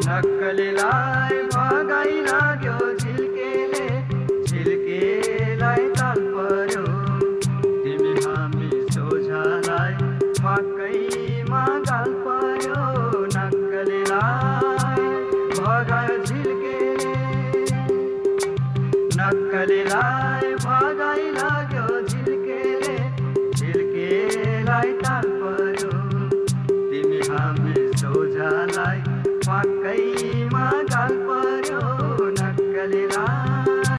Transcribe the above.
नक्कलीलाई भगाइ लाग्यो झिल्केले, झिल्केलाई ताल पर्यो। तिमी हामी सोझालाई वाकैमा गाल पर्यो। नक्कलीलाई भगायो झिल्केले, नक्कलीलाई भगाइ लाग्यो झिल्केले, झिल्केलाई ताल पर्यो। तिमी हामी सोझालाई वाकैमा गाल पर्यो। नक्कलीलाई